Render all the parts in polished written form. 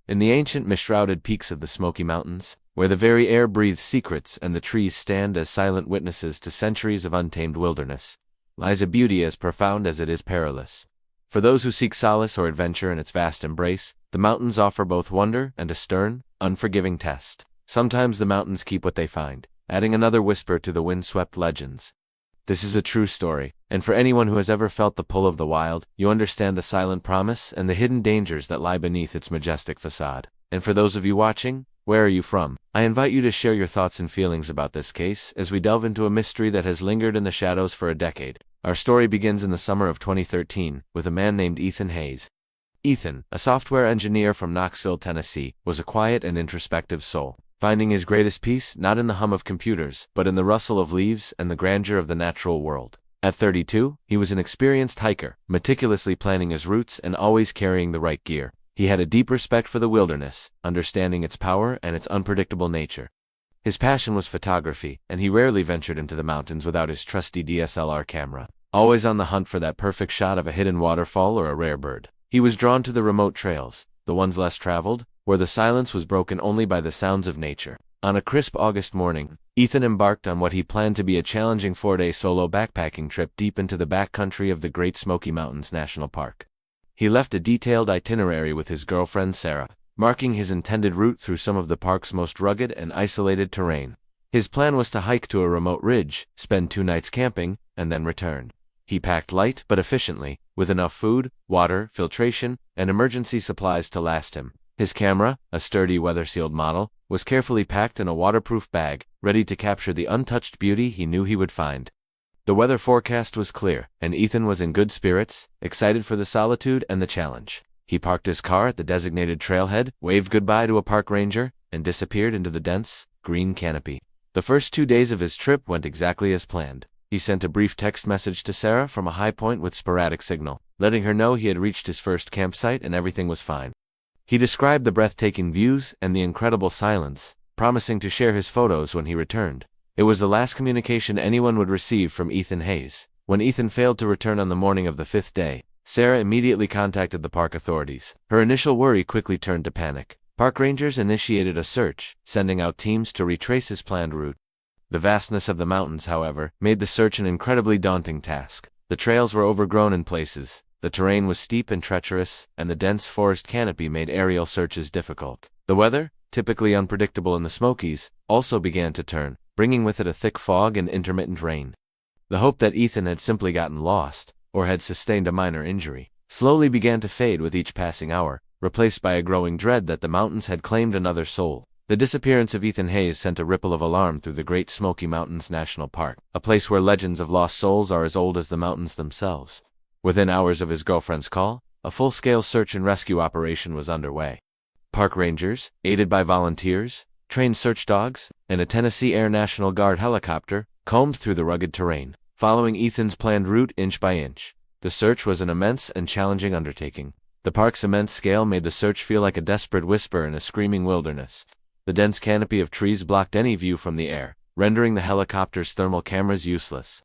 In the ancient mist-shrouded peaks of the Smoky Mountains, where the very air breathes secrets and the trees stand as silent witnesses to centuries of untamed wilderness, lies a beauty as profound as it is perilous. For those who seek solace or adventure in its vast embrace, the mountains offer both wonder and a stern, unforgiving test. Sometimes the mountains keep what they find, adding another whisper to the wind-swept legends. This is a true story, and for anyone who has ever felt the pull of the wild, you understand the silent promise and the hidden dangers that lie beneath its majestic facade. And for those of you watching, where are you from? I invite you to share your thoughts and feelings about this case as we delve into a mystery that has lingered in the shadows for a decade. Our story begins in the summer of 2013 with a man named Ethan Hayes. Ethan, a software engineer from Knoxville, Tennessee, was a quiet and introspective soul, finding his greatest peace not in the hum of computers, but in the rustle of leaves and the grandeur of the natural world. At 32, he was an experienced hiker, meticulously planning his routes and always carrying the right gear. He had a deep respect for the wilderness, understanding its power and its unpredictable nature. His passion was photography, and he rarely ventured into the mountains without his trusty DSLR camera, always on the hunt for that perfect shot of a hidden waterfall or a rare bird. He was drawn to the remote trails, the ones less traveled, where the silence was broken only by the sounds of nature. On a crisp August morning, Ethan embarked on what he planned to be a challenging 4-day solo backpacking trip deep into the backcountry of the Great Smoky Mountains National Park. He left a detailed itinerary with his girlfriend Sarah, marking his intended route through some of the park's most rugged and isolated terrain. His plan was to hike to a remote ridge, spend 2 nights camping, and then return. He packed light but efficiently, with enough food, water, filtration, and emergency supplies to last him. His camera, a sturdy weather-sealed model, was carefully packed in a waterproof bag, ready to capture the untouched beauty he knew he would find. The weather forecast was clear, and Ethan was in good spirits, excited for the solitude and the challenge. He parked his car at the designated trailhead, waved goodbye to a park ranger, and disappeared into the dense, green canopy. The first 2 days of his trip went exactly as planned. He sent a brief text message to Sarah from a high point with sporadic signal, letting her know he had reached his first campsite and everything was fine. He described the breathtaking views and the incredible silence, promising to share his photos when he returned. It was the last communication anyone would receive from Ethan Hayes. When Ethan failed to return on the morning of the 5th day, Sarah immediately contacted the park authorities. Her initial worry quickly turned to panic. Park rangers initiated a search, sending out teams to retrace his planned route. The vastness of the mountains, however, made the search an incredibly daunting task. The trails were overgrown in places, the terrain was steep and treacherous, and the dense forest canopy made aerial searches difficult. The weather, typically unpredictable in the Smokies, also began to turn, bringing with it a thick fog and intermittent rain. The hope that Ethan had simply gotten lost, or had sustained a minor injury, slowly began to fade with each passing hour, replaced by a growing dread that the mountains had claimed another soul. The disappearance of Ethan Hayes sent a ripple of alarm through the Great Smoky Mountains National Park, a place where legends of lost souls are as old as the mountains themselves. Within hours of his girlfriend's call, a full-scale search and rescue operation was underway. Park rangers, aided by volunteers, trained search dogs, and a Tennessee Air National Guard helicopter, combed through the rugged terrain, following Ethan's planned route inch by inch. The search was an immense and challenging undertaking. The park's immense scale made the search feel like a desperate whisper in a screaming wilderness. The dense canopy of trees blocked any view from the air, rendering the helicopter's thermal cameras useless.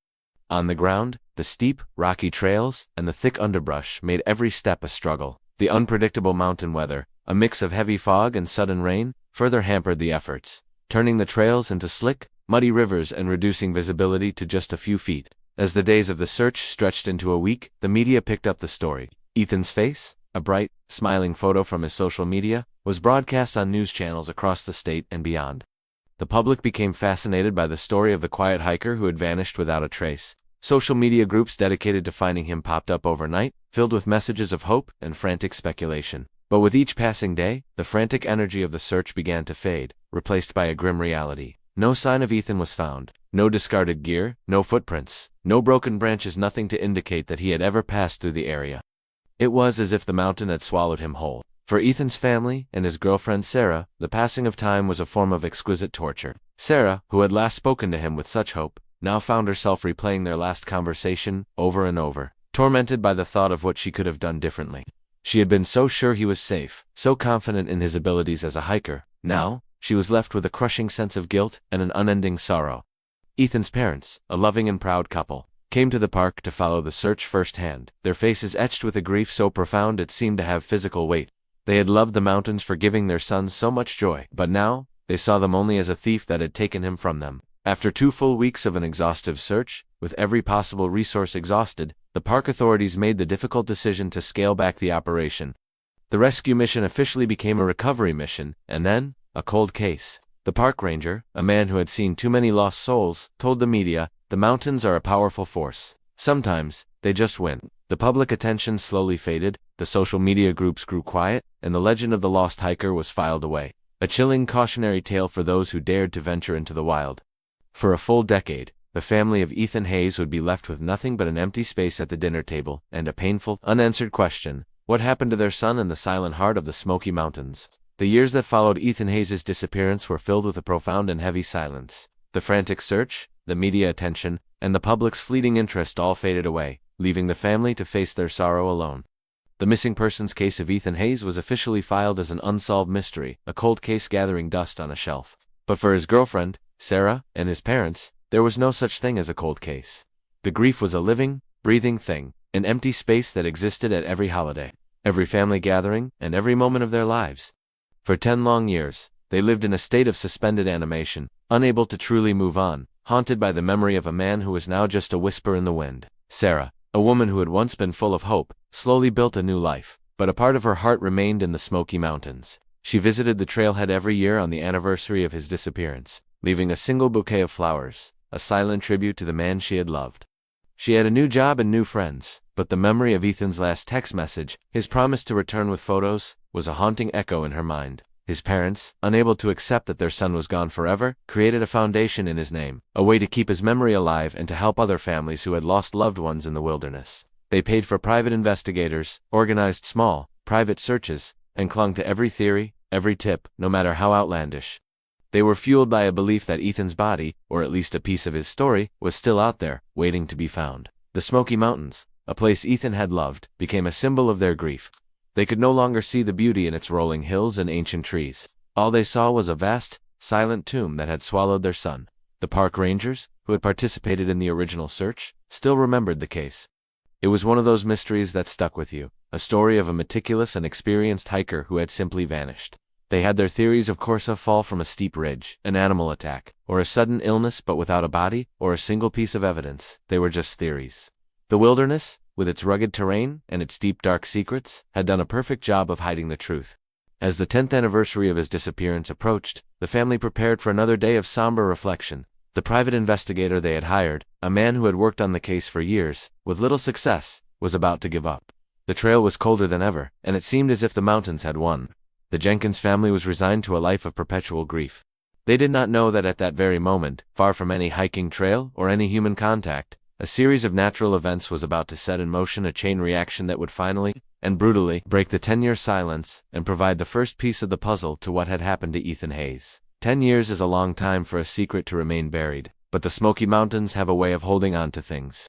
On the ground, the steep, rocky trails and the thick underbrush made every step a struggle. The unpredictable mountain weather, a mix of heavy fog and sudden rain, further hampered the efforts, turning the trails into slick, muddy rivers and reducing visibility to just a few feet. As the days of the search stretched into a week, the media picked up the story. Ethan's face, a bright, smiling photo from his social media, was broadcast on news channels across the state and beyond. The public became fascinated by the story of the quiet hiker who had vanished without a trace. Social media groups dedicated to finding him popped up overnight, filled with messages of hope and frantic speculation. But with each passing day, the frantic energy of the search began to fade, replaced by a grim reality. No sign of Ethan was found. No discarded gear, no footprints, no broken branches, nothing to indicate that he had ever passed through the area. It was as if the mountain had swallowed him whole. For Ethan's family and his girlfriend Sarah, the passing of time was a form of exquisite torture. Sarah, who had last spoken to him with such hope, now found herself replaying their last conversation over and over, tormented by the thought of what she could have done differently. She had been so sure he was safe, so confident in his abilities as a hiker. Now, she was left with a crushing sense of guilt and an unending sorrow. Ethan's parents, a loving and proud couple, came to the park to follow the search firsthand, their faces etched with a grief so profound it seemed to have physical weight. They had loved the mountains for giving their sons so much joy, but now, they saw them only as a thief that had taken him from them. After 2 full weeks of an exhaustive search, with every possible resource exhausted, the park authorities made the difficult decision to scale back the operation. The rescue mission officially became a recovery mission, and then, a cold case. The park ranger, a man who had seen too many lost souls, told the media, "The mountains are a powerful force. Sometimes, they just win." The public attention slowly faded, the social media groups grew quiet, and the legend of the lost hiker was filed away. A chilling cautionary tale for those who dared to venture into the wild. For a full decade, the family of Ethan Hayes would be left with nothing but an empty space at the dinner table, and a painful, unanswered question: what happened to their son in the silent heart of the Smoky Mountains? The years that followed Ethan Hayes' disappearance were filled with a profound and heavy silence. The frantic search, the media attention, and the public's fleeting interest all faded away, leaving the family to face their sorrow alone. The missing persons case of Ethan Hayes was officially filed as an unsolved mystery, a cold case gathering dust on a shelf. But for his girlfriend, Sarah, and his parents, there was no such thing as a cold case. The grief was a living, breathing thing, an empty space that existed at every holiday, every family gathering, and every moment of their lives. For 10 long years, they lived in a state of suspended animation, unable to truly move on, haunted by the memory of a man who was now just a whisper in the wind. Sarah, a woman who had once been full of hope, slowly built a new life, but a part of her heart remained in the Smoky Mountains. She visited the trailhead every year on the anniversary of his disappearance, leaving a single bouquet of flowers, a silent tribute to the man she had loved. She had a new job and new friends, but the memory of Ethan's last text message, his promise to return with photos, was a haunting echo in her mind. His parents, unable to accept that their son was gone forever, created a foundation in his name, a way to keep his memory alive and to help other families who had lost loved ones in the wilderness. They paid for private investigators, organized small, private searches, and clung to every theory, every tip, no matter how outlandish. They were fueled by a belief that Ethan's body, or at least a piece of his story, was still out there, waiting to be found. The Smoky Mountains, a place Ethan had loved, became a symbol of their grief. They could no longer see the beauty in its rolling hills and ancient trees. All they saw was a vast, silent tomb that had swallowed their son. The park rangers, who had participated in the original search, still remembered the case. It was one of those mysteries that stuck with you, a story of a meticulous and experienced hiker who had simply vanished. They had their theories of course: a fall from a steep ridge, an animal attack, or a sudden illness but without a body, or a single piece of evidence. They were just theories. The wilderness, with its rugged terrain and its deep dark secrets, had done a perfect job of hiding the truth. As the 10th anniversary of his disappearance approached, the family prepared for another day of somber reflection. The private investigator they had hired, a man who had worked on the case for years, with little success, was about to give up. The trail was colder than ever, and it seemed as if the mountains had won. The Jenkins family was resigned to a life of perpetual grief. They did not know that at that very moment, far from any hiking trail or any human contact, a series of natural events was about to set in motion a chain reaction that would finally, and brutally, break the 10-year silence and provide the first piece of the puzzle to what had happened to Ethan Hayes. 10 years is a long time for a secret to remain buried, but the Smoky Mountains have a way of holding on to things.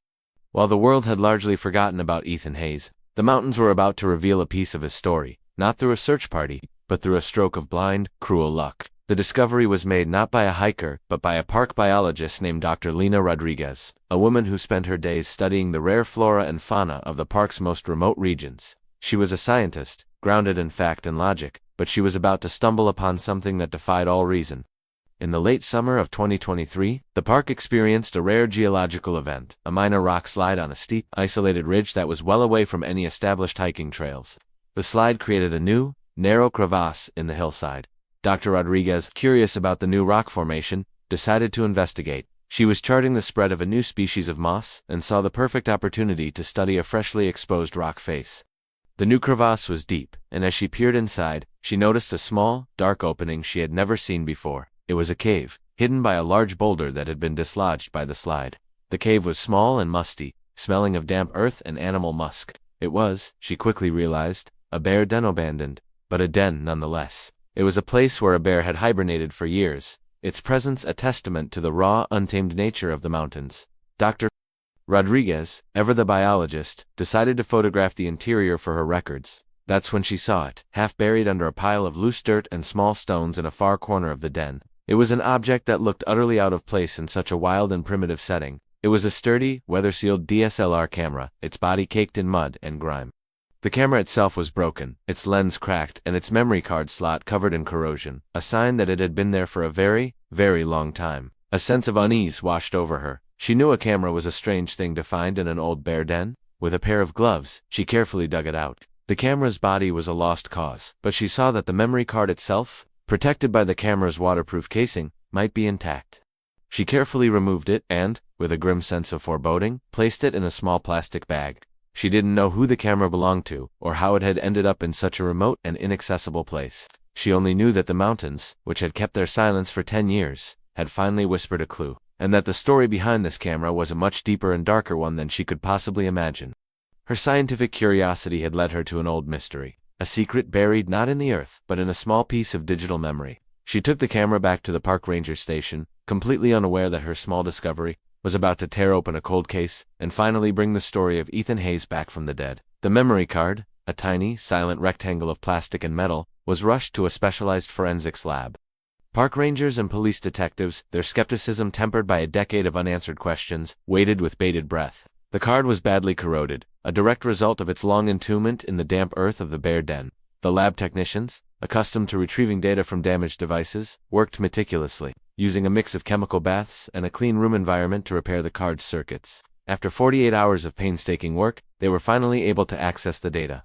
While the world had largely forgotten about Ethan Hayes, the mountains were about to reveal a piece of his story, not through a search party, but through a stroke of blind, cruel luck. The discovery was made not by a hiker, but by a park biologist named Dr. Lina Rodriguez, a woman who spent her days studying the rare flora and fauna of the park's most remote regions. She was a scientist, grounded in fact and logic, but she was about to stumble upon something that defied all reason. In the late summer of 2023, the park experienced a rare geological event, a minor rock slide on a steep, isolated ridge that was well away from any established hiking trails. The slide created a new, narrow crevasse in the hillside. Dr. Rodriguez, curious about the new rock formation, decided to investigate. She was charting the spread of a new species of moss and saw the perfect opportunity to study a freshly exposed rock face. The new crevasse was deep, and as she peered inside, she noticed a small, dark opening she had never seen before. It was a cave, hidden by a large boulder that had been dislodged by the slide. The cave was small and musty, smelling of damp earth and animal musk. It was, she quickly realized, a bear den abandoned, but a den nonetheless. It was a place where a bear had hibernated for years, its presence a testament to the raw, untamed nature of the mountains. Dr. Rodriguez, ever the biologist, decided to photograph the interior for her records. That's when she saw it, half buried under a pile of loose dirt and small stones in a far corner of the den. It was an object that looked utterly out of place in such a wild and primitive setting. It was a sturdy, weather-sealed DSLR camera, its body caked in mud and grime. The camera itself was broken, its lens cracked, and its memory card slot covered in corrosion, a sign that it had been there for a very, very long time. A sense of unease washed over her. She knew a camera was a strange thing to find in an old bear den. With a pair of gloves, she carefully dug it out. The camera's body was a lost cause, but she saw that the memory card itself, protected by the camera's waterproof casing, might be intact. She carefully removed it and, with a grim sense of foreboding, placed it in a small plastic bag. She didn't know who the camera belonged to, or how it had ended up in such a remote and inaccessible place. She only knew that the mountains, which had kept their silence for 10 years, had finally whispered a clue, and that the story behind this camera was a much deeper and darker one than she could possibly imagine. Her scientific curiosity had led her to an old mystery, a secret buried not in the earth, but in a small piece of digital memory. She took the camera back to the park ranger station, completely unaware that her small discovery was about to tear open a cold case and finally bring the story of Ethan Hayes back from the dead. The memory card, a tiny, silent rectangle of plastic and metal, was rushed to a specialized forensics lab. Park rangers and police detectives, their skepticism tempered by a decade of unanswered questions, waited with bated breath. The card was badly corroded, a direct result of its long entombment in the damp earth of the bear den. The lab technicians, accustomed to retrieving data from damaged devices, worked meticulously, using a mix of chemical baths and a clean room environment to repair the card's circuits. After 48 hours of painstaking work, they were finally able to access the data.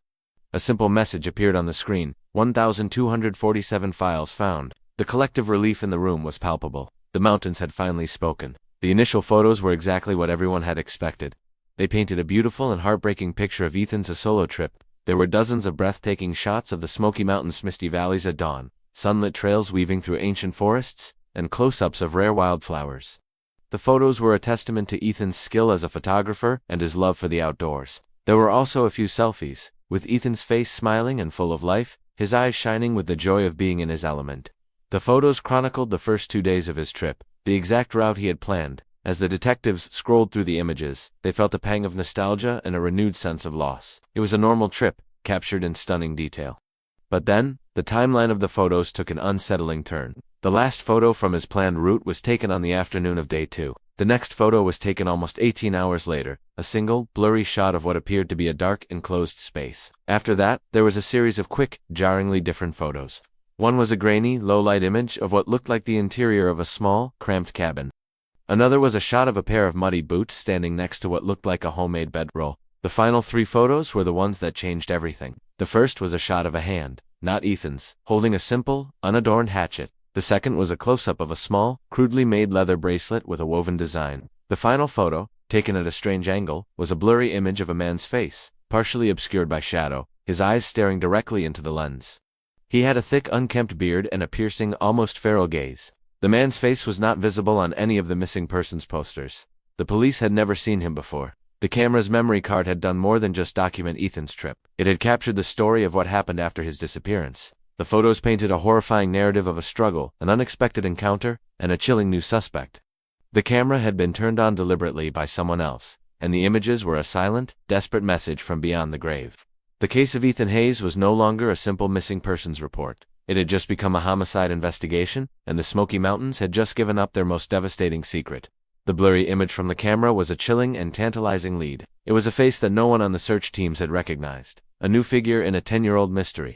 A simple message appeared on the screen: 1,247 files found. The collective relief in the room was palpable. The mountains had finally spoken. The initial photos were exactly what everyone had expected. They painted a beautiful and heartbreaking picture of Ethan's solo trip. There were dozens of breathtaking shots of the Smoky Mountains' misty valleys at dawn, sunlit trails weaving through ancient forests, and close-ups of rare wildflowers. The photos were a testament to Ethan's skill as a photographer and his love for the outdoors. There were also a few selfies, with Ethan's face smiling and full of life, his eyes shining with the joy of being in his element. The photos chronicled the first 2 days of his trip, the exact route he had planned. As the detectives scrolled through the images, they felt a pang of nostalgia and a renewed sense of loss. It was a normal trip, captured in stunning detail. But then, the timeline of the photos took an unsettling turn. The last photo from his planned route was taken on the afternoon of day 2. The next photo was taken almost 18 hours later, a single, blurry shot of what appeared to be a dark, enclosed space. After that, there was a series of quick, jarringly different photos. One was a grainy, low-light image of what looked like the interior of a small, cramped cabin. Another was a shot of a pair of muddy boots standing next to what looked like a homemade bedroll. The final 3 photos were the ones that changed everything. The first was a shot of a hand, not Ethan's, holding a simple, unadorned hatchet. The second was a close-up of a small, crudely made leather bracelet with a woven design. The final photo, taken at a strange angle, was a blurry image of a man's face, partially obscured by shadow, his eyes staring directly into the lens. He had a thick, unkempt beard and a piercing, almost feral gaze. The man's face was not visible on any of the missing persons posters. The police had never seen him before. The camera's memory card had done more than just document Ethan's trip. It had captured the story of what happened after his disappearance. The photos painted a horrifying narrative of a struggle, an unexpected encounter, and a chilling new suspect. The camera had been turned on deliberately by someone else, and the images were a silent, desperate message from beyond the grave. The case of Ethan Hayes was no longer a simple missing persons report. It had just become a homicide investigation, and the Smoky Mountains had just given up their most devastating secret. The blurry image from the camera was a chilling and tantalizing lead. It was a face that no one on the search teams had recognized, a new figure in a 10-year-old mystery.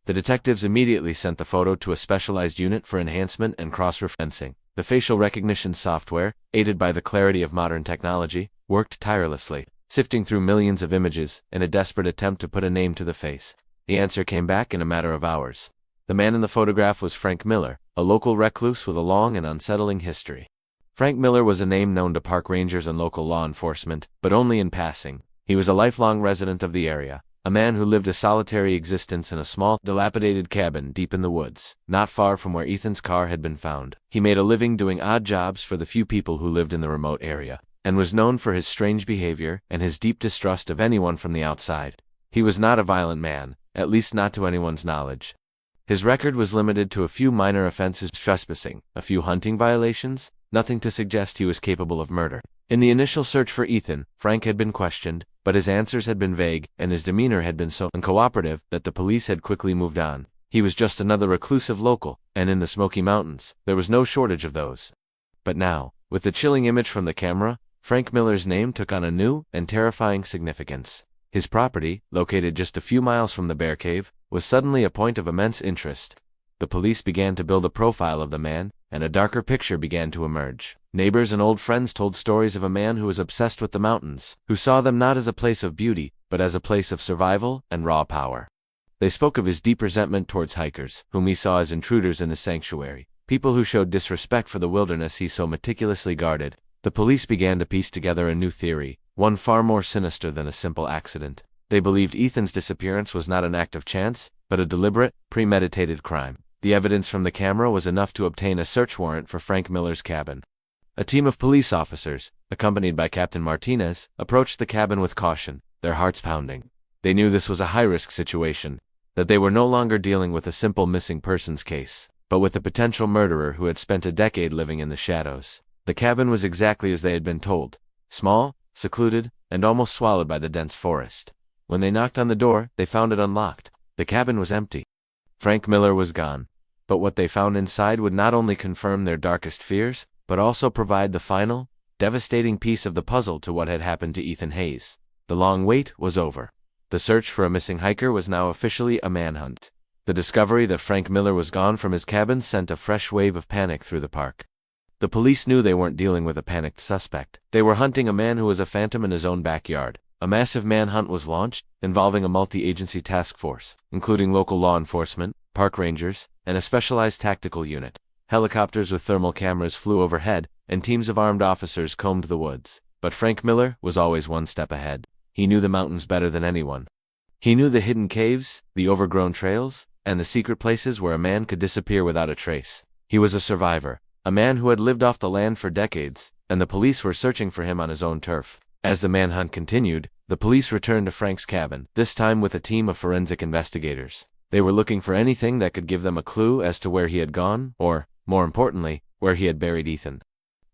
The detectives immediately sent the photo to a specialized unit for enhancement and cross-referencing. The facial recognition software, aided by the clarity of modern technology, worked tirelessly, sifting through millions of images in a desperate attempt to put a name to the face. The answer came back in a matter of hours. The man in the photograph was Frank Miller, a local recluse with a long and unsettling history. Frank Miller was a name known to park rangers and local law enforcement, but only in passing. He was a lifelong resident of the area, a man who lived a solitary existence in a small, dilapidated cabin deep in the woods, not far from where Ethan's car had been found. He made a living doing odd jobs for the few people who lived in the remote area, and was known for his strange behavior and his deep distrust of anyone from the outside. He was not a violent man, at least not to anyone's knowledge. His record was limited to a few minor offenses: trespassing, a few hunting violations, nothing to suggest he was capable of murder. In the initial search for Ethan, Frank had been questioned, but his answers had been vague, and his demeanor had been so uncooperative that the police had quickly moved on. He was just another reclusive local, and in the Smoky Mountains, there was no shortage of those. But now, with the chilling image from the camera, Frank Miller's name took on a new and terrifying significance. His property, located just a few miles from the bear cave, was suddenly a point of immense interest. The police began to build a profile of the man, and a darker picture began to emerge. Neighbors and old friends told stories of a man who was obsessed with the mountains, who saw them not as a place of beauty, but as a place of survival and raw power. They spoke of his deep resentment towards hikers, whom he saw as intruders in his sanctuary, people who showed disrespect for the wilderness he so meticulously guarded. The police began to piece together a new theory, one far more sinister than a simple accident. They believed Ethan's disappearance was not an act of chance, but a deliberate, premeditated crime. The evidence from the camera was enough to obtain a search warrant for Frank Miller's cabin. A team of police officers, accompanied by Captain Martinez, approached the cabin with caution, their hearts pounding. They knew this was a high-risk situation, that they were no longer dealing with a simple missing persons case, but with a potential murderer who had spent a decade living in the shadows. The cabin was exactly as they had been told, small, secluded, and almost swallowed by the dense forest. When they knocked on the door, they found it unlocked. The cabin was empty. Frank Miller was gone. But what they found inside would not only confirm their darkest fears, but also provide the final, devastating piece of the puzzle to what had happened to Ethan Hayes. The long wait was over. The search for a missing hiker was now officially a manhunt. The discovery that Frank Miller was gone from his cabin sent a fresh wave of panic through the park. The police knew they weren't dealing with a panicked suspect. They were hunting a man who was a phantom in his own backyard. A massive manhunt was launched, involving a multi-agency task force, including local law enforcement, park rangers, and a specialized tactical unit. Helicopters with thermal cameras flew overhead, and teams of armed officers combed the woods. But Frank Miller was always one step ahead. He knew the mountains better than anyone. He knew the hidden caves, the overgrown trails, and the secret places where a man could disappear without a trace. He was a survivor, a man who had lived off the land for decades, and the police were searching for him on his own turf. As the manhunt continued, the police returned to Frank's cabin, this time with a team of forensic investigators. They were looking for anything that could give them a clue as to where he had gone, or, more importantly, where he had buried Ethan.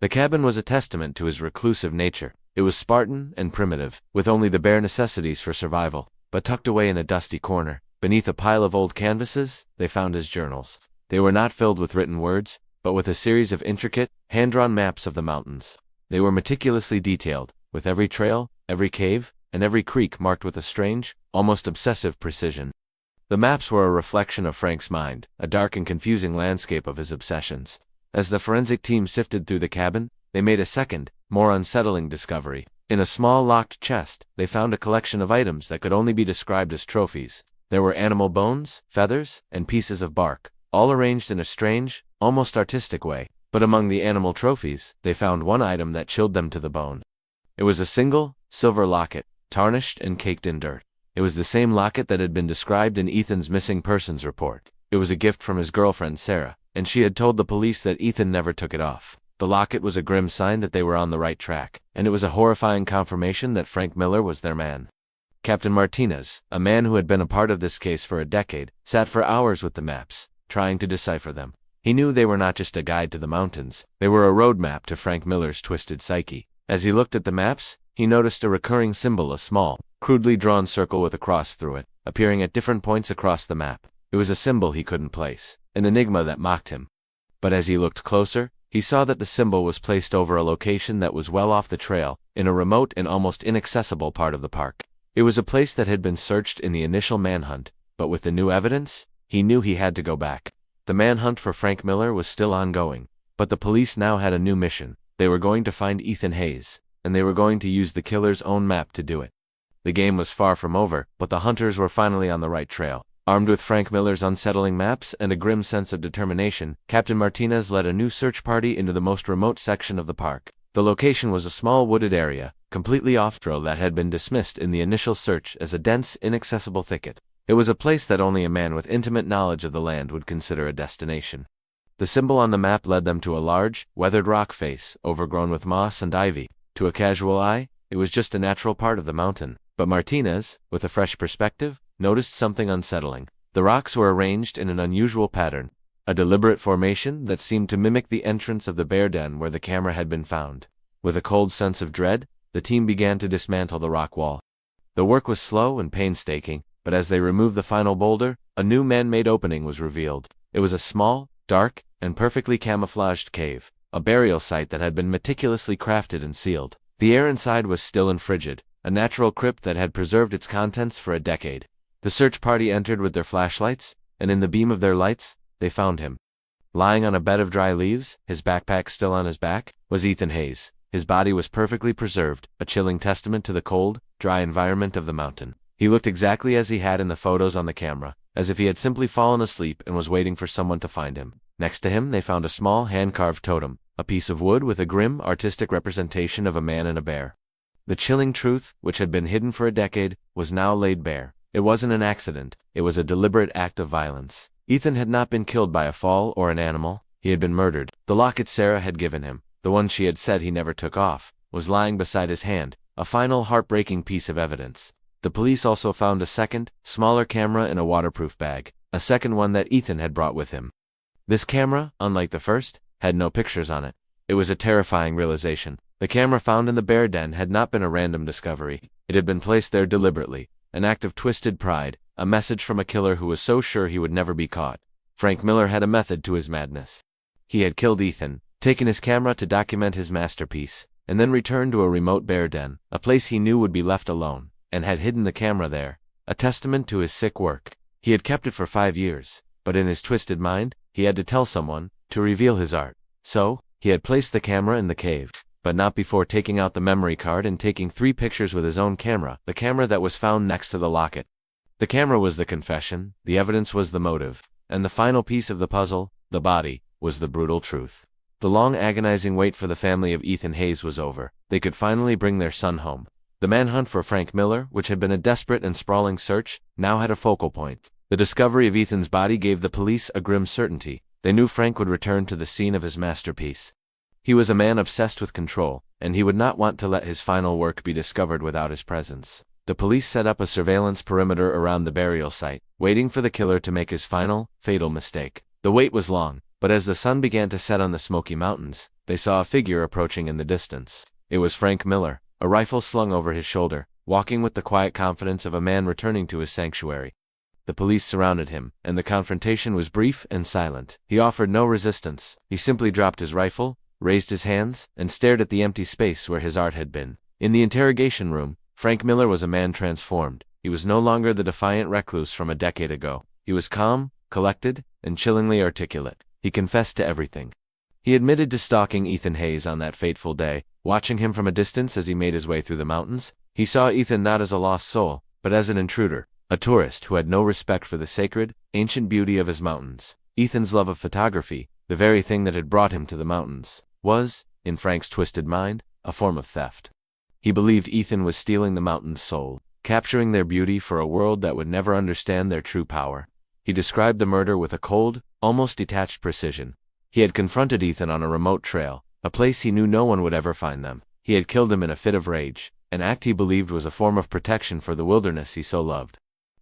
The cabin was a testament to his reclusive nature. It was Spartan and primitive, with only the bare necessities for survival. But tucked away in a dusty corner, beneath a pile of old canvases, they found his journals. They were not filled with written words, but with a series of intricate, hand-drawn maps of the mountains. They were meticulously detailed, with every trail, every cave, and every creek marked with a strange, almost obsessive precision. The maps were a reflection of Frank's mind, a dark and confusing landscape of his obsessions. As the forensic team sifted through the cabin, they made a second, more unsettling discovery. In a small locked chest, they found a collection of items that could only be described as trophies. There were animal bones, feathers, and pieces of bark, all arranged in a strange, almost artistic way. But among the animal trophies, they found one item that chilled them to the bone. It was a single, silver locket, tarnished and caked in dirt. It was the same locket that had been described in Ethan's missing persons report. It was a gift from his girlfriend Sarah, and she had told the police that Ethan never took it off. The locket was a grim sign that they were on the right track, and it was a horrifying confirmation that Frank Miller was their man. Captain Martinez, a man who had been a part of this case for a decade, sat for hours with the maps, trying to decipher them. He knew they were not just a guide to the mountains, they were a roadmap to Frank Miller's twisted psyche. As he looked at the maps, he noticed a recurring symbol, a small, crudely drawn circle with a cross through it, appearing at different points across the map. It was a symbol he couldn't place, an enigma that mocked him. But as he looked closer, he saw that the symbol was placed over a location that was well off the trail, in a remote and almost inaccessible part of the park. It was a place that had been searched in the initial manhunt, but with the new evidence, he knew he had to go back. The manhunt for Frank Miller was still ongoing, but the police now had a new mission. They were going to find Ethan Hayes, and they were going to use the killer's own map to do it. The game was far from over, but the hunters were finally on the right trail. Armed with Frank Miller's unsettling maps and a grim sense of determination, Captain Martinez led a new search party into the most remote section of the park. The location was a small wooded area, completely off-trail, that had been dismissed in the initial search as a dense, inaccessible thicket. It was a place that only a man with intimate knowledge of the land would consider a destination. The symbol on the map led them to a large, weathered rock face, overgrown with moss and ivy. To a casual eye, it was just a natural part of the mountain. But Martinez, with a fresh perspective, noticed something unsettling. The rocks were arranged in an unusual pattern, a deliberate formation that seemed to mimic the entrance of the bear den where the camera had been found. With a cold sense of dread, the team began to dismantle the rock wall. The work was slow and painstaking, but as they removed the final boulder, a new man-made opening was revealed. It was a small, dark, and perfectly camouflaged cave, a burial site that had been meticulously crafted and sealed. The air inside was still and frigid, a natural crypt that had preserved its contents for a decade. The search party entered with their flashlights, and in the beam of their lights, they found him. Lying on a bed of dry leaves, his backpack still on his back, was Ethan Hayes. His body was perfectly preserved, a chilling testament to the cold, dry environment of the mountain. He looked exactly as he had in the photos on the camera, as if he had simply fallen asleep and was waiting for someone to find him. Next to him, they found a small hand-carved totem, a piece of wood with a grim, artistic representation of a man and a bear. The chilling truth, which had been hidden for a decade, was now laid bare. It wasn't an accident, it was a deliberate act of violence. Ethan had not been killed by a fall or an animal, he had been murdered. The locket Sarah had given him, the one she had said he never took off, was lying beside his hand, a final heartbreaking piece of evidence. The police also found a second, smaller camera in a waterproof bag, a second one that Ethan had brought with him. This camera, unlike the first, had no pictures on it. It was a terrifying realization. The camera found in the bear den had not been a random discovery. It had been placed there deliberately, an act of twisted pride, a message from a killer who was so sure he would never be caught. Frank Miller had a method to his madness. He had killed Ethan, taken his camera to document his masterpiece, and then returned to a remote bear den, a place he knew would be left alone, and had hidden the camera there, a testament to his sick work. He had kept it for 5 years, but in his twisted mind, he had to tell someone, to reveal his art. So, he had placed the camera in the cave, but not before taking out the memory card and taking 3 pictures with his own camera, the camera that was found next to the locket. The camera was the confession, the evidence was the motive, and the final piece of the puzzle, the body, was the brutal truth. The long agonizing wait for the family of Ethan Hayes was over. They could finally bring their son home. The manhunt for Frank Miller, which had been a desperate and sprawling search, now had a focal point. The discovery of Ethan's body gave the police a grim certainty. They knew Frank would return to the scene of his masterpiece. He was a man obsessed with control, and he would not want to let his final work be discovered without his presence. The police set up a surveillance perimeter around the burial site, waiting for the killer to make his final, fatal mistake. The wait was long, but as the sun began to set on the Smoky Mountains, they saw a figure approaching in the distance. It was Frank Miller, a rifle slung over his shoulder, walking with the quiet confidence of a man returning to his sanctuary. The police surrounded him, and the confrontation was brief and silent. He offered no resistance. He simply dropped his rifle, raised his hands, and stared at the empty space where his art had been. In the interrogation room, Frank Miller was a man transformed. He was no longer the defiant recluse from a decade ago. He was calm, collected, and chillingly articulate. He confessed to everything. He admitted to stalking Ethan Hayes on that fateful day, watching him from a distance as he made his way through the mountains. He saw Ethan not as a lost soul, but as an intruder, a tourist who had no respect for the sacred, ancient beauty of his mountains. Ethan's love of photography, the very thing that had brought him to the mountains, was, in Frank's twisted mind, a form of theft. He believed Ethan was stealing the mountain's soul, capturing their beauty for a world that would never understand their true power. He described the murder with a cold, almost detached precision. He had confronted Ethan on a remote trail, a place he knew no one would ever find them. He had killed him in a fit of rage, an act he believed was a form of protection for the wilderness he so loved.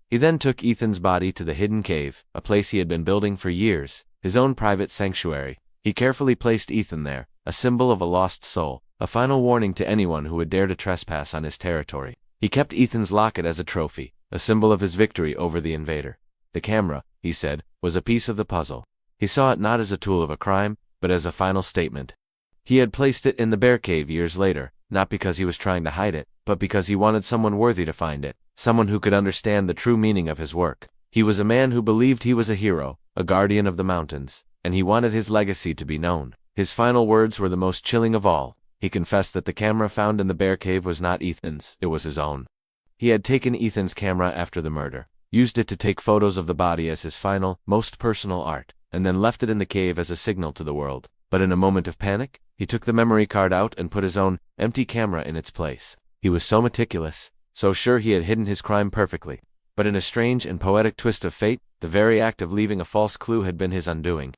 He then took Ethan's body to the hidden cave, a place he had been building for years, his own private sanctuary. He carefully placed Ethan there, a symbol of a lost soul, a final warning to anyone who would dare to trespass on his territory. He kept Ethan's locket as a trophy, a symbol of his victory over the invader. The camera, he said, was a piece of the puzzle. He saw it not as a tool of a crime, but as a final statement. He had placed it in the bear cave years later, not because he was trying to hide it, but because he wanted someone worthy to find it, someone who could understand the true meaning of his work. He was a man who believed he was a hero, a guardian of the mountains, and he wanted his legacy to be known. His final words were the most chilling of all. He confessed that the camera found in the bear cave was not Ethan's, it was his own. He had taken Ethan's camera after the murder, used it to take photos of the body as his final, most personal art, and then left it in the cave as a signal to the world. But in a moment of panic, he took the memory card out and put his own, empty camera in its place. He was so meticulous, so sure he had hidden his crime perfectly. But in a strange and poetic twist of fate, the very act of leaving a false clue had been his undoing.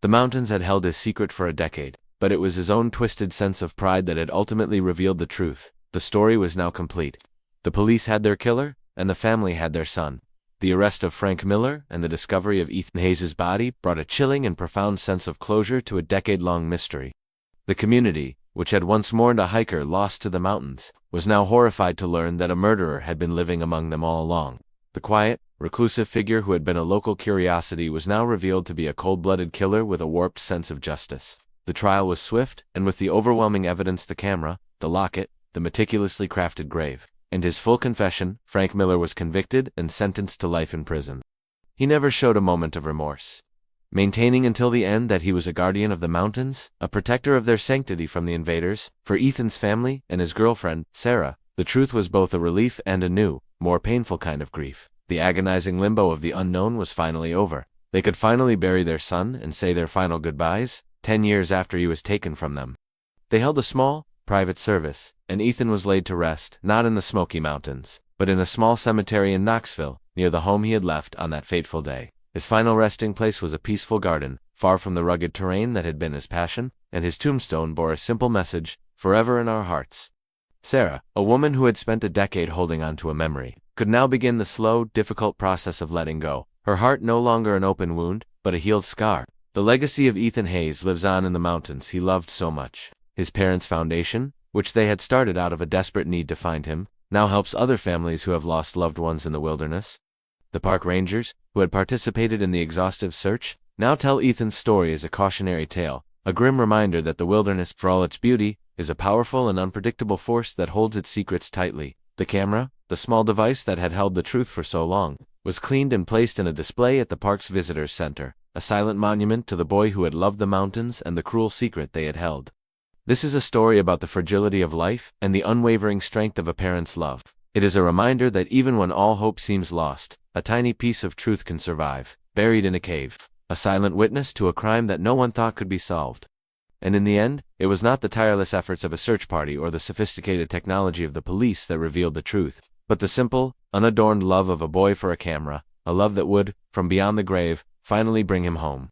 The mountains had held his secret for a decade, but it was his own twisted sense of pride that had ultimately revealed the truth. The story was now complete. The police had their killer, and the family had their son. The arrest of Frank Miller and the discovery of Ethan Hayes' body brought a chilling and profound sense of closure to a decade-long mystery. The community, which had once mourned a hiker lost to the mountains, was now horrified to learn that a murderer had been living among them all along. The quiet, reclusive figure who had been a local curiosity was now revealed to be a cold-blooded killer with a warped sense of justice. The trial was swift, and with the overwhelming evidence, the camera, the locket, the meticulously crafted grave, and his full confession, Frank Miller was convicted and sentenced to life in prison. He never showed a moment of remorse, maintaining until the end that he was a guardian of the mountains, a protector of their sanctity from the invaders. For Ethan's family and his girlfriend, Sarah, the truth was both a relief and a new, more painful kind of grief. The agonizing limbo of the unknown was finally over. They could finally bury their son and say their final goodbyes, 10 years after he was taken from them. They held a small, private service, and Ethan was laid to rest, not in the Smoky Mountains, but in a small cemetery in Knoxville, near the home he had left on that fateful day. His final resting place was a peaceful garden, far from the rugged terrain that had been his passion, and his tombstone bore a simple message, "Forever in our hearts." Sarah, a woman who had spent a decade holding on to a memory, could now begin the slow, difficult process of letting go. Her heart no longer an open wound, but a healed scar. The legacy of Ethan Hayes lives on in the mountains he loved so much. His parents' foundation, which they had started out of a desperate need to find him, now helps other families who have lost loved ones in the wilderness. The park rangers, who had participated in the exhaustive search, now tell Ethan's story as a cautionary tale, a grim reminder that the wilderness, for all its beauty, is a powerful and unpredictable force that holds its secrets tightly. The camera, the small device that had held the truth for so long, was cleaned and placed in a display at the park's visitors center, a silent monument to the boy who had loved the mountains and the cruel secret they had held. This is a story about the fragility of life and the unwavering strength of a parent's love. It is a reminder that even when all hope seems lost, a tiny piece of truth can survive, buried in a cave, a silent witness to a crime that no one thought could be solved. And in the end, it was not the tireless efforts of a search party or the sophisticated technology of the police that revealed the truth, but the simple, unadorned love of a boy for a camera, a love that would, from beyond the grave, finally bring him home.